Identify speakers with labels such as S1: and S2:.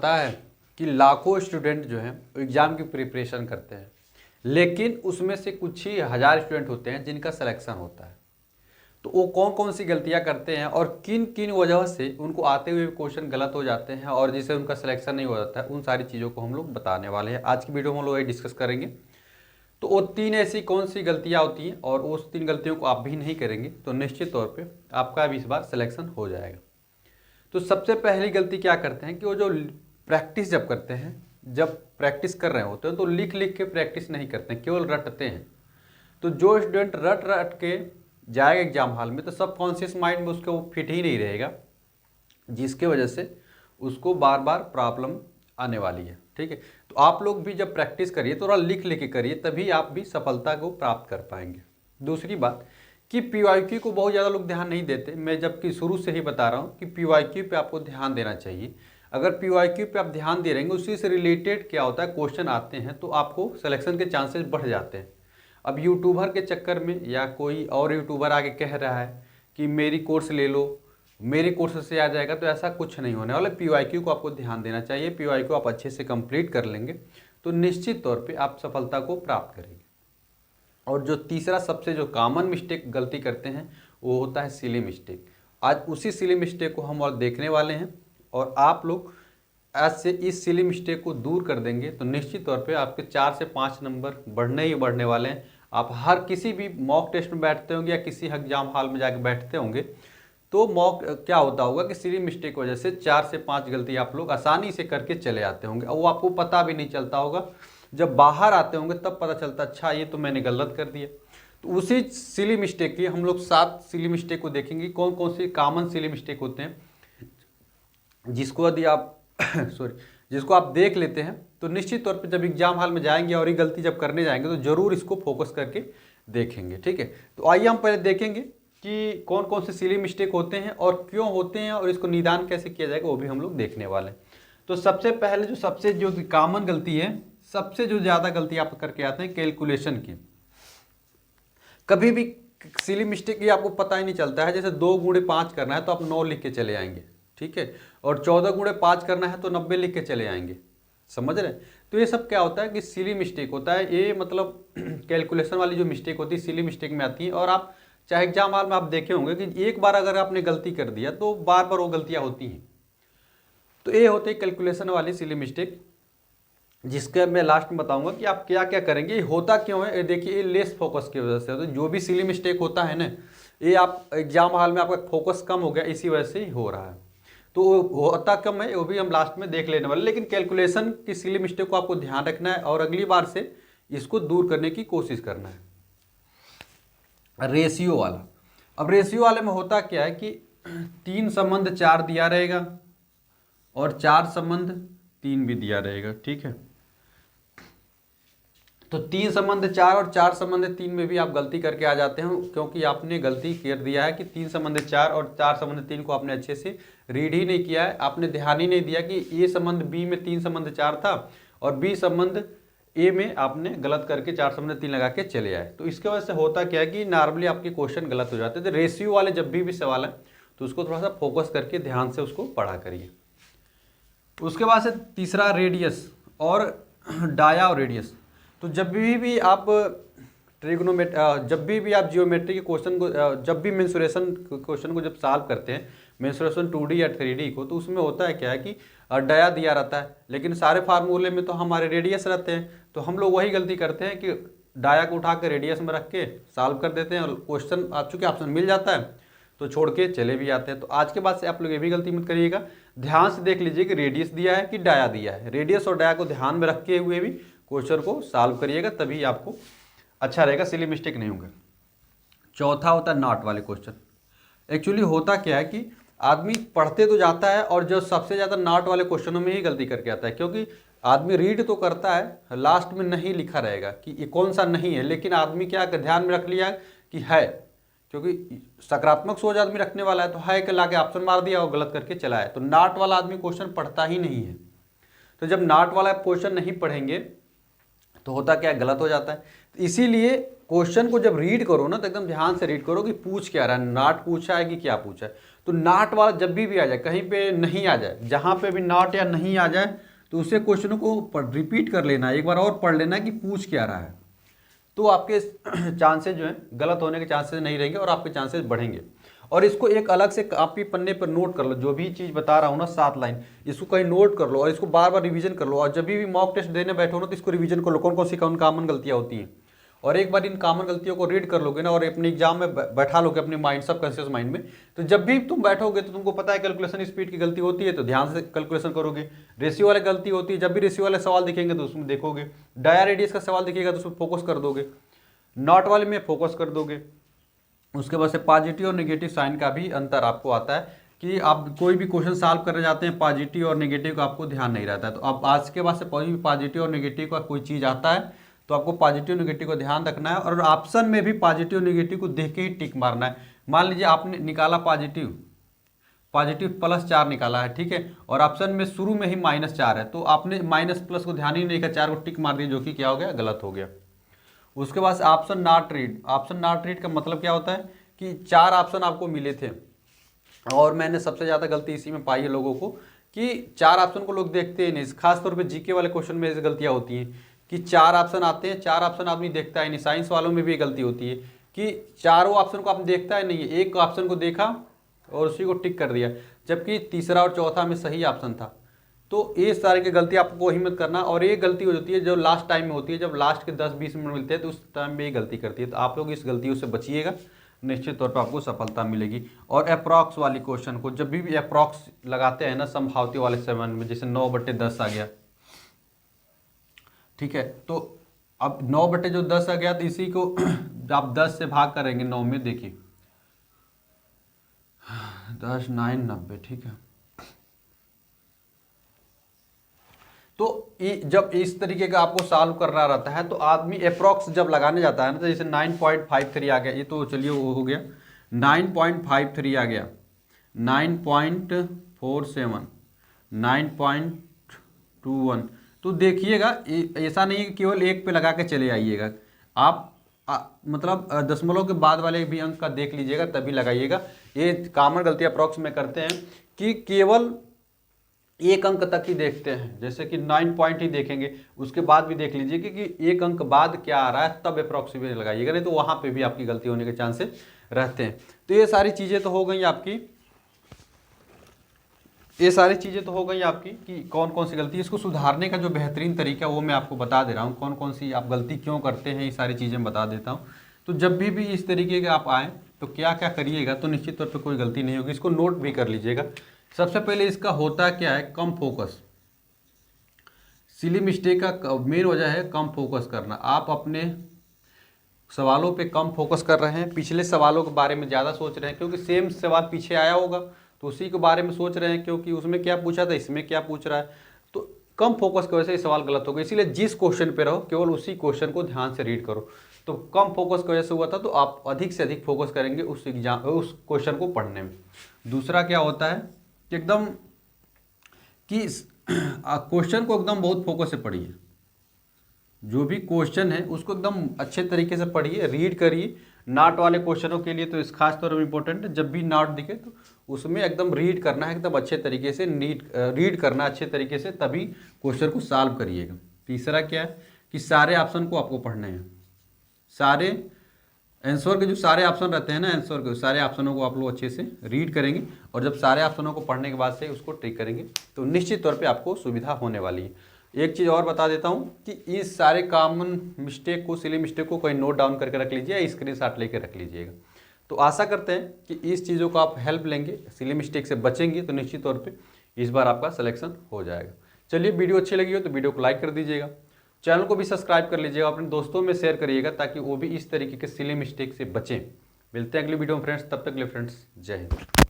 S1: पता है कि लाखों स्टूडेंट जो हैं एग्ज़ाम की प्रिपरेशन करते हैं, लेकिन उसमें से कुछ ही हज़ार स्टूडेंट होते हैं जिनका सिलेक्शन होता है। तो वो कौन कौन सी गलतियां करते हैं और किन किन वजह से उनको आते हुए क्वेश्चन गलत हो जाते हैं और जिससे उनका सिलेक्शन नहीं हो जाता है, उन सारी चीज़ों को हम लोग बताने वाले हैं। आज की वीडियो में हम लोग ये डिस्कस करेंगे। तो वो 3 ऐसी कौन सी गलतियां होती हैं और उस 3 गलतियों को आप भी नहीं करेंगे तो निश्चित तौर पे आपका भी इस बार सिलेक्शन हो जाएगा। तो सबसे पहली गलती क्या करते हैं कि वो जो प्रैक्टिस जब करते हैं, जब प्रैक्टिस कर रहे होते हैं तो लिख लिख के प्रैक्टिस नहीं करते हैं, केवल रटते हैं। तो जो स्टूडेंट रट रट के जाएगा एग्जाम हॉल में तो सब कॉन्शियस माइंड में उसको फिट ही नहीं रहेगा, जिसके वजह से उसको बार बार प्रॉब्लम आने वाली है। ठीक है, तो आप लोग भी जब प्रैक्टिस करिए थोड़ा लिख लिख के करिए, तभी आप भी सफलता को प्राप्त कर पाएंगे। दूसरी बात कि पीवाईक्यू को बहुत ज़्यादा लोग ध्यान नहीं देते। मैं जबकि शुरू से ही बता रहा हूँ कि पीवाईक्यू पे आपको ध्यान देना चाहिए। अगर पीवाईक्यू पे आप ध्यान दे रहेंगे, उसी से रिलेटेड क्या होता है क्वेश्चन आते हैं तो आपको सिलेक्शन के चांसेस बढ़ जाते हैं। अब यूट्यूबर के चक्कर में या कोई और यूट्यूबर आगे कह रहा है कि मेरी कोर्स ले लो, मेरे कोर्स से आ जाएगा, तो ऐसा कुछ नहीं होने वाला। पीवाईक्यू को आपको ध्यान देना चाहिए। पीवाईक्यू आप अच्छे से कंप्लीट कर लेंगे तो निश्चित तौर पे आप सफलता को प्राप्त करेंगे। और जो तीसरा सबसे जो कॉमन मिस्टेक गलती करते हैं वो होता है सिली मिस्टेक। आज उसी सिली मिस्टेक को हम और देखने वाले हैं, और आप लोग आज से इस सिली मिस्टेक को दूर कर देंगे तो निश्चित तौर पे आपके 4 से 5 नंबर बढ़ने ही बढ़ने वाले हैं। आप हर किसी भी मॉक टेस्ट में बैठते होंगे या किसी एग्जाम हॉल में जाके बैठते होंगे तो मॉक क्या होता होगा कि सिली मिस्टेक की वजह से 4 से 5 गलती आप लोग आसानी से करके चले आते होंगे और वो आपको पता भी नहीं चलता होगा। जब बाहर आते होंगे तब पता चलता अच्छा ये तो मैंने गलत कर दिया। तो उसी सिली मिस्टेक की हम लोग 7 सिली मिस्टेक को देखेंगे, कौन कौन सी कॉमन सिली मिस्टेक होते हैं, जिसको यदि आप जिसको आप देख लेते हैं तो निश्चित तौर पे जब एग्जाम हॉल में जाएंगे और ये गलती जब करने जाएंगे तो जरूर इसको फोकस करके देखेंगे। ठीक है, तो आइए हम पहले देखेंगे कि कौन कौन से सिली मिस्टेक होते हैं और क्यों होते हैं और इसको निदान कैसे किया जाएगा वो भी हम लोग देखने वाले हैं। तो सबसे पहले सबसे कॉमन गलती है, सबसे जो ज़्यादा गलती आप करके आते हैं कैलकुलेशन की। कभी भी सिली मिस्टेक ये आपको पता ही नहीं चलता है। जैसे 2 गुणे 5 करना है तो आप 9 लिख के चले आएंगे, ठीक है, और 14 गुणे 5 करना है तो 90 लिख के चले आएंगे। समझ रहे हैं? तो ये सब क्या होता है कि सिली मिस्टेक होता है। ये मतलब कैलकुलेशन वाली जो मिस्टेक होती है सिली मिस्टेक में आती है। और आप चाहे एग्जाम हॉल में आप देखे होंगे कि एक बार अगर आपने गलती कर दिया तो बार बार वो गलतियाँ होती हैं। तो ये होती है कैलकुलेशन वाली सिली मिस्टेक, जिसका मैं लास्ट में बताऊंगा कि आप क्या क्या करेंगे। ये होता क्यों है, ये देखिए, ये लेस फोकस की वजह से होता है। जो भी सिली मिस्टेक होता है ना, ये आप एग्जाम हॉल में आपका फोकस कम हो गया, इसी वजह से ही हो रहा है। तो होता कम है, वो भी हम लास्ट में देख लेने वाले। लेकिन कैलकुलेशन की सिली मिस्टेक को आपको ध्यान रखना है और अगली बार से इसको दूर करने की कोशिश करना है। रेशियो वाला, अब रेशियो वाले में होता क्या है कि 3 संबंध 4 दिया रहेगा और 4 संबंध 3 भी दिया रहेगा। ठीक है, तो 3 संबंध 4 और 4 संबंध 3 में भी आप गलती करके आ जाते हैं, क्योंकि आपने गलती कर दिया है कि 3 संबंध 4 और 4 संबंध 3 को आपने अच्छे से रीड ही नहीं किया है। आपने ध्यान ही नहीं दिया कि ए संबंध बी में 3 संबंध 4 था और बी संबंध ए में आपने गलत करके 4 संबंध 3 लगा के चले आए। तो इसके वजह से होता क्या है कि नॉर्मली आपके क्वेश्चन गलत हो जाते हैं। तो रेशियो वाले जब भी सवाल है तो उसको थोड़ा सा फोकस करके ध्यान से उसको पढ़ा करिए। उसके बाद से तीसरा रेडियस और डाया और रेडियस। तो जब भी आप जब भी आप जियोमेट्री के क्वेश्चन को, जब भी मेंसुरेशन क्वेश्चन को जब सॉल्व करते हैं, मेंसुरेशन 2D या 3D को, तो उसमें होता है क्या है कि डाया दिया रहता है, लेकिन सारे फार्मूले में तो हमारे रेडियस रहते हैं। तो हम लोग वही गलती करते हैं कि डाया को उठा कर रेडियस में रख के सॉल्व कर देते हैं और क्वेश्चन आप चूँकि ऑप्शन मिल जाता है तो छोड़ के चले भी जाते हैं। तो आज के बाद से आप लोग ये भी गलती मत करिएगा, ध्यान से देख लीजिए कि रेडियस दिया है कि डाया दिया है। रेडियस और डाया को ध्यान में रखे हुए भी क्वेश्चन को सॉल्व करिएगा, तभी आपको अच्छा रहेगा, सिली मिस्टेक नहीं होगा। चौथा होता है नॉट वाले क्वेश्चन। एक्चुअली होता क्या है कि आदमी पढ़ते तो जाता है और जो सबसे ज़्यादा नॉट वाले क्वेश्चनों में ही गलती करके आता है, क्योंकि आदमी रीड तो करता है, लास्ट में नहीं लिखा रहेगा कि ये कौन सा नहीं है, लेकिन आदमी क्या ध्यान में रख लिया कि है, क्योंकि सकारात्मक सोच आदमी रखने वाला है तो है के ला के ऑप्शन मार दिया और गलत करके चला है। तो नॉट वाला आदमी क्वेश्चन पढ़ता ही नहीं है। तो जब नॉट वाला क्वेश्चन नहीं पढ़ेंगे तो होता क्या, गलत हो जाता है। तो इसीलिए क्वेश्चन को जब रीड करो ना तो एकदम ध्यान से रीड करो कि पूछ क्या रहा है, नॉट पूछा है कि क्या पूछा है। तो नॉट वाला जब भी आ जाए, कहीं पे नहीं आ जाए, जहाँ पे भी नॉट या नहीं आ जाए तो उसे क्वेश्चन को रिपीट कर लेना है, एक बार और पढ़ लेना है कि पूछ क्या रहा है, तो आपके चांसेस जो है गलत होने के चांसेस नहीं रहेंगे और आपके चांसेस बढ़ेंगे। और इसको एक अलग से कॉपी पन्ने पर नोट कर लो, जो भी चीज़ बता रहा हूँ ना 7 लाइन, इसको कहीं नोट कर लो और इसको बार बार रिवीजन कर लो। और जब भी मॉक टेस्ट देने बैठो ना तो इसको रिवीजन कर लो, कौन कौन सी कॉमन गलतियाँ होती हैं। और एक बार इन कॉमन गलतियों को रीड कर लोगे ना और अपने एग्जाम में बैठा लोगे अपने माइंड, सबकॉन्शियस माइंड में, तो जब भी तुम बैठोगे तो तुमको पता है कैलकुलेशन स्पीड की गलती होती है तो ध्यान से कैलकुलेशन करोगे। रेशियो वाली गलती होती है, जब भी रेशियो वाले सवाल दिखेंगे तो उसमें देखोगे। डाया रेडियस का सवाल दिखेगा तो उसमें फोकस कर दोगे, नॉट वाले में फोकस कर दोगे। उसके बाद से पॉजिटिव और नेगेटिव साइन का भी अंतर आपको आता है कि आप कोई भी क्वेश्चन सॉल्व करने जाते हैं पॉजिटिव और नेगेटिव का आपको ध्यान नहीं रहता है। तो अब आज के बाद से कोई भी पॉजिटिव और नेगेटिव का कोई चीज़ आता है तो आपको पॉजिटिव नेगेटिव का ध्यान रखना है और ऑप्शन में भी पॉजिटिव नेगेटिव को देख के ही टिक मारना है। मान लीजिए आपने निकाला पॉजिटिव +4 निकाला है, ठीक है, और ऑप्शन में शुरू में ही -4 है, तो आपने माइनस प्लस को ध्यान ही नहीं किया, 4 को टिक मार दिया, जो कि क्या हो गया, गलत हो गया। उसके बाद epsilon naught read. Epsilon naught read का मतलब क्या होता है कि 4 ऑप्शन आपको मिले थे और मैंने सबसे ज़्यादा गलती इसी में पाई है लोगों को कि 4 ऑप्शन को लोग देखते ही नहीं। खासतौर पे जीके वाले क्वेश्चन में ऐसी गलतियाँ होती हैं कि 4 ऑप्शन आते हैं, 4 ऑप्शन आदमी देखता है नहीं। साइंस वालों में भी ये गलती होती है कि चारों ऑप्शन को आपने देखता है नहीं है, एक ऑप्शन को देखा और उसी को टिक कर दिया, जबकि तीसरा और चौथा में सही ऑप्शन था। तो ये सारे की गलती आपको ही मत करना। और ये गलती हो जाती है जो लास्ट टाइम में होती है, जब लास्ट के 10-20 मिनट मिलते हैं तो उस टाइम में ये गलती करती है। तो आप लोग इस गलतियों से बचिएगा, निश्चित तौर पर आपको सफलता मिलेगी। और अप्रॉक्स वाली क्वेश्चन को जब भी अप्रॉक्स लगाते हैं ना समहावती वाले सेवन में, जैसे 9/10 आ गया, ठीक है, तो अब 9/10 आ गया तो इसी को आप 10 से भाग करेंगे 9 में, देखिए 10 9 90, ठीक है। तो जब इस तरीके का आपको सॉल्व करना रहता है तो आदमी अप्रॉक्स जब लगाने जाता है ना, तो जैसे 9.53 आ गया, ये तो चलिए वो हो गया, 9.53 आ गया, 9.47, 9.21, तो देखिएगा ऐसा नहीं है कि केवल एक पे लगा के चले आइएगा, आप मतलब दशमलव के बाद वाले भी अंक का देख लीजिएगा तभी लगाइएगा। ये कॉमन गलती अप्रॉक्स में करते हैं कि केवल एक अंक तक ही देखते हैं, जैसे कि 9 पॉइंट ही देखेंगे, उसके बाद भी देख लीजिए कि एक अंक बाद क्या आ रहा है तब अप्रॉक्सीमेट लगाइएगा, नहीं तो वहाँ पे भी आपकी गलती होने के चांसेस रहते हैं। तो ये सारी चीज़ें तो हो गई आपकी, कि कौन कौन सी गलती, इसको सुधारने का जो बेहतरीन तरीका वो मैं आपको बता दे रहा हूँ, कौन कौन सी आप गलती क्यों करते हैं, ये सारी चीज़ें बता देता हूँ। तो जब भी इस तरीके के आप आएँ तो क्या क्या करिएगा तो निश्चित तौर पर कोई गलती नहीं होगी, इसको नोट भी कर लीजिएगा। सबसे पहले इसका होता क्या है, कम फोकस। सिली मिस्टेक का मेन वजह है कम फोकस करना। आप अपने सवालों पे कम फोकस कर रहे हैं, पिछले सवालों के बारे में ज़्यादा सोच रहे हैं, क्योंकि सेम सवाल पीछे आया होगा तो उसी के बारे में सोच रहे हैं, क्योंकि उसमें क्या पूछा था इसमें क्या पूछ रहा है, तो कम फोकस की वजह से ये सवाल गलत होगा। इसीलिए जिस क्वेश्चन पे रहो केवल उसी क्वेश्चन को ध्यान से रीड करो। तो कम फोकस की वजह से हुआ था, तो आप अधिक से अधिक फोकस करेंगे उस क्वेश्चन को पढ़ने में। दूसरा क्या होता है कि एकदम कि क्वेश्चन को एकदम बहुत फोकस से पढ़िए, जो भी क्वेश्चन है उसको एकदम अच्छे तरीके से पढ़िए, रीड करिए। नॉट वाले क्वेश्चनों के लिए तो इस खास तौर पर इम्पोर्टेंट है, जब भी नॉट दिखे तो उसमें एकदम रीड करना है, एकदम अच्छे तरीके से रीड करना अच्छे तरीके से, तभी क्वेश्चन को सॉल्व करिएगा। तीसरा क्या है कि सारे ऑप्शन को आपको पढ़ने हैं, सारे आंसर के जो सारे ऑप्शन रहते हैं ना, आंसर के सारे ऑप्शनों को आप लोग अच्छे से रीड करेंगे और जब सारे ऑप्शनों को पढ़ने के बाद से उसको टिक करेंगे तो निश्चित तौर पे आपको सुविधा होने वाली है। एक चीज़ और बता देता हूँ कि इस सारे कॉमन मिस्टेक को, सिली मिस्टेक को कहीं नोट डाउन करके रख लीजिए या स्क्रीनशॉट लेके रख लीजिएगा। तो आशा करते हैं कि इस चीज़ों को आप हेल्प लेंगे, सिली मिस्टेक से बचेंगे तो निश्चित तौर पर इस बार आपका सिलेक्शन हो जाएगा। चलिए, वीडियो अच्छी लगी हो तो वीडियो को लाइक कर दीजिएगा, चैनल को भी सब्सक्राइब कर लीजिएगा, अपने दोस्तों में शेयर करिएगा ताकि वो भी इस तरीके के सिली मिस्टेक से बचें। मिलते हैं अगली वीडियो में फ्रेंड्स, तब तक के लिए फ्रेंड्स जय हिंद।